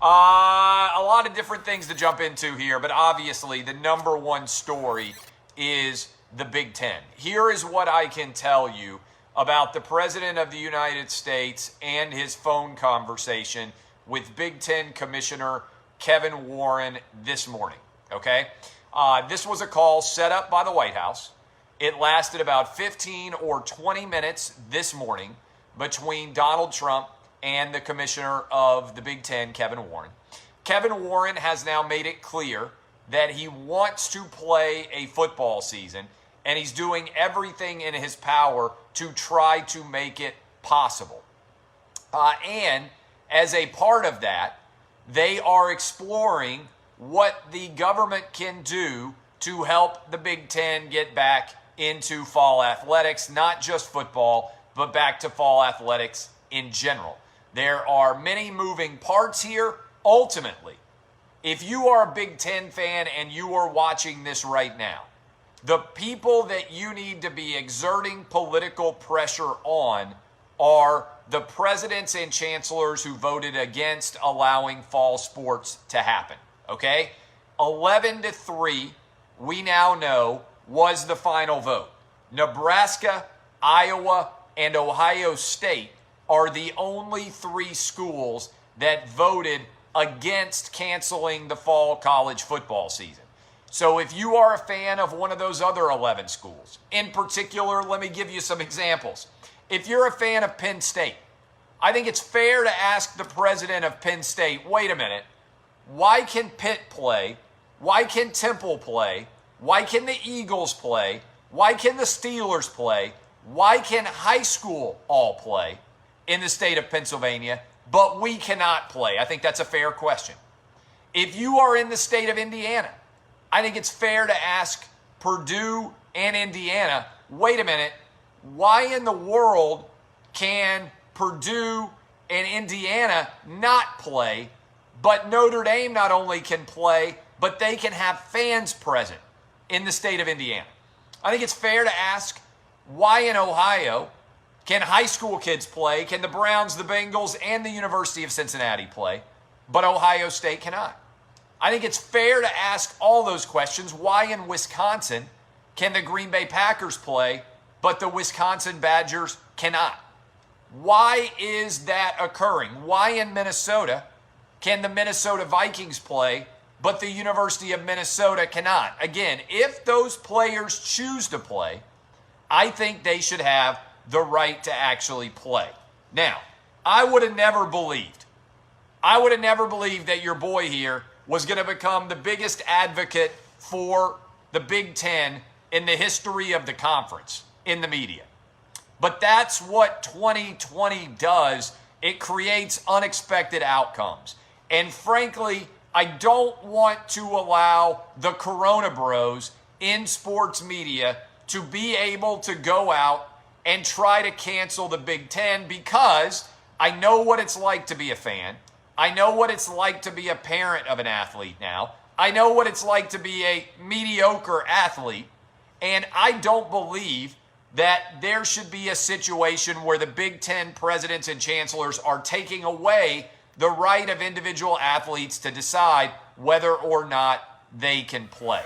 A lot of different things to jump into here, but obviously the number one story is the Big Ten. Here is what I can tell you about the President of the United States and his phone conversation with Big Ten Commissioner Kevin Warren this morning, okay? This was a call set up by the White House. It lasted about 15 or 20 minutes this morning between Donald Trump and the commissioner of the Big Ten, Kevin Warren. Kevin Warren has now made it clear that he wants to play a football season, and he's doing everything in his power to try to make it possible. And as a part of that, they are exploring what the government can do to help the Big Ten get back into fall athletics, not just football, but back to fall athletics in general. There are many moving parts here. Ultimately, if you are a Big Ten fan and you are watching this right now, the people that you need to be exerting political pressure on are the presidents and chancellors who voted against allowing fall sports to happen, okay? 11-3, we now know, was the final vote. Nebraska, Iowa, and Ohio State are the only three schools that voted against canceling the fall college football season. So if you are a fan of one of those other 11 schools, in particular, let me give you some examples. If you're a fan of Penn State, I think it's fair to ask the president of Penn State, wait a minute, why can Pitt play? Why can Temple play? Why can the Eagles play? Why can the Steelers play? Why can high school all play in the state of Pennsylvania, but we cannot play? I think that's a fair question. If you are in the state of Indiana, I think it's fair to ask Purdue and Indiana, wait a minute, why in the world can Purdue and Indiana not play, but Notre Dame not only can play, but they can have fans present in the state of Indiana? I think it's fair to ask why in Ohio can high school kids play, can the Browns, the Bengals, and the University of Cincinnati play, but Ohio State cannot? I think it's fair to ask all those questions. Why in Wisconsin can the Green Bay Packers play, but the Wisconsin Badgers cannot? Why is that occurring? Why in Minnesota can the Minnesota Vikings play, but the University of Minnesota cannot? Again, if those players choose to play, I think they should have the right to actually play. Now, I would have never believed that your boy here was going to become the biggest advocate for the Big Ten in the history of the conference in the media. But that's what 2020 does. It creates unexpected outcomes. And frankly, I don't want to allow the Corona Bros in sports media to be able to go out and try to cancel the Big Ten, because I know what it's like to be a fan. I know what it's like to be a parent of an athlete now. I know what it's like to be a mediocre athlete. And I don't believe that there should be a situation where the Big Ten presidents and chancellors are taking away the right of individual athletes to decide whether or not they can play.